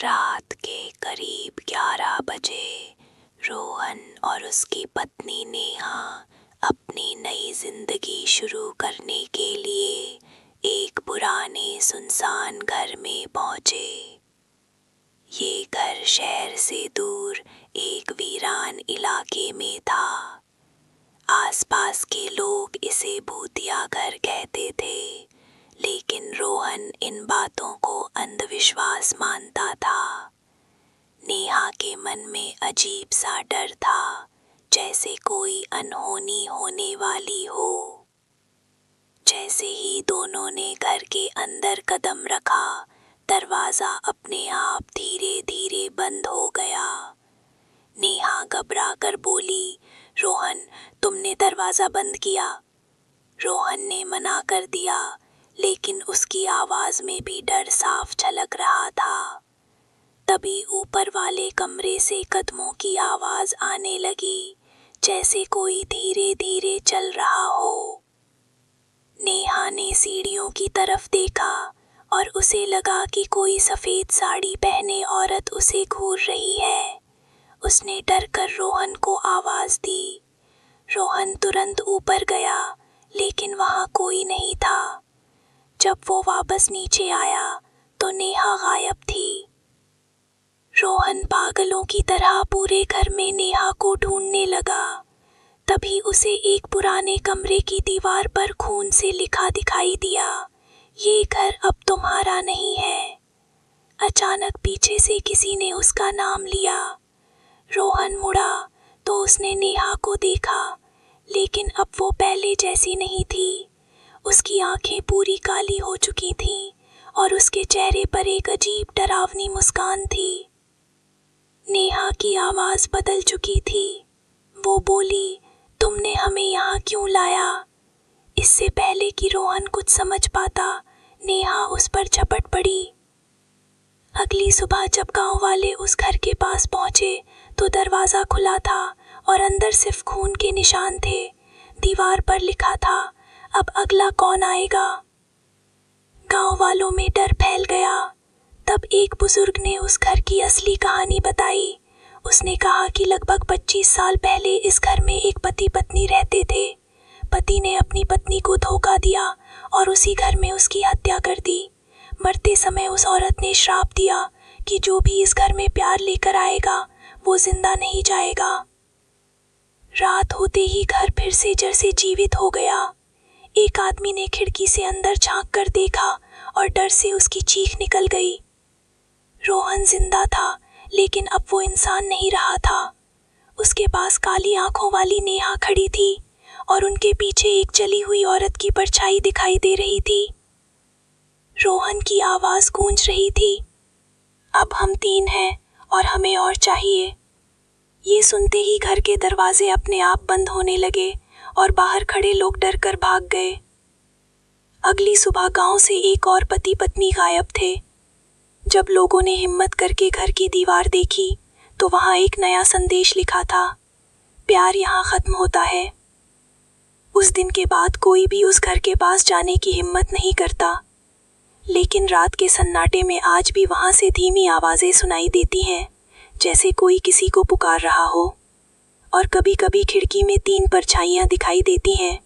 रात के करीब 11 बजे रोहन और उसकी पत्नी नेहा अपनी नई जिंदगी शुरू करने के लिए एक पुराने सुनसान घर में पहुंचे। ये घर शहर से दूर एक वीरान इलाके में था। आसपास के लोग इसे भूतिया घर कहते थे, लेकिन रोहन इन बातों को अंधविश्वास मानता था। नेहा के मन में अजीब सा डर था, जैसे कोई अनहोनी होने वाली हो। जैसे ही दोनों ने घर के अंदर कदम रखा, दरवाजा अपने आप धीरे धीरे बंद हो गया। नेहा घबरा कर बोली, रोहन, तुमने दरवाजा बंद किया। रोहन ने मना कर दिया, लेकिन उसकी आवाज में भी डर साफ झलक रहा था। तभी ऊपर वाले कमरे से कदमों की आवाज आने लगी, जैसे कोई धीरे धीरे चल रहा हो। नेहा ने सीढ़ियों की तरफ देखा और उसे लगा कि कोई सफेद साड़ी पहने औरत उसे घूर रही है। उसने डर कर रोहन को आवाज दी। रोहन तुरंत ऊपर गया, लेकिन वहां कोई नहीं था। जब वो वापस नीचे आया तो नेहा गायब थी। रोहन पागलों की तरह पूरे घर में नेहा को ढूंढने लगा। तभी उसे एक पुराने कमरे की दीवार पर खून से लिखा दिखाई दिया, ये घर अब तुम्हारा नहीं है। अचानक पीछे से किसी ने उसका नाम लिया। रोहन मुड़ा तो उसने नेहा को देखा, लेकिन अब वो पहले जैसी नहीं थी। उसकी आंखें पूरी काली हो चुकी थीं और उसके चेहरे पर एक अजीब डरावनी मुस्कान थी। नेहा की आवाज बदल चुकी थी। वो बोली, तुमने हमें यहाँ क्यों लाया? इससे पहले कि रोहन कुछ समझ पाता, नेहा उस पर झपट पड़ी। अगली सुबह जब गांव वाले उस घर के पास पहुंचे तो दरवाजा खुला था और अंदर सिर्फ खून के निशान थे। दीवार पर लिखा था, अब अगला कौन आएगा? गांव वालों में डर फैल गया। तब एक बुजुर्ग ने उस घर की असली कहानी बताई। उसने कहा कि लगभग 25 साल पहले इस घर में एक पति पत्नी रहते थे। पति ने अपनी पत्नी को धोखा दिया और उसी घर में उसकी हत्या कर दी। मरते समय उस औरत ने श्राप दिया कि जो भी इस घर में प्यार लेकर आएगा वो जिंदा नहीं जाएगा। रात होते ही घर फिर से जैसे जीवित हो गया। एक आदमी ने खिड़की से अंदर झांक कर देखा और डर से उसकी चीख निकल गई। रोहन जिंदा था, लेकिन अब वो इंसान नहीं रहा था। उसके पास काली आंखों वाली नेहा खड़ी थी और उनके पीछे एक जली हुई औरत की परछाई दिखाई दे रही थी। रोहन की आवाज गूंज रही थी, अब हम 3 हैं और हमें और चाहिए। ये सुनते ही घर के दरवाजे अपने आप बंद होने लगे और बाहर खड़े लोग डर कर भाग गए। अगली सुबह गांव से एक और पति पत्नी गायब थे। जब लोगों ने हिम्मत करके घर की दीवार देखी तो वहां एक नया संदेश लिखा था, प्यार यहाँ खत्म होता है। उस दिन के बाद कोई भी उस घर के पास जाने की हिम्मत नहीं करता, लेकिन रात के सन्नाटे में आज भी वहां से धीमी आवाजें सुनाई देती हैं, जैसे कोई किसी को पुकार रहा हो। और कभी कभी खिड़की में 3 परछाइयां दिखाई देती हैं,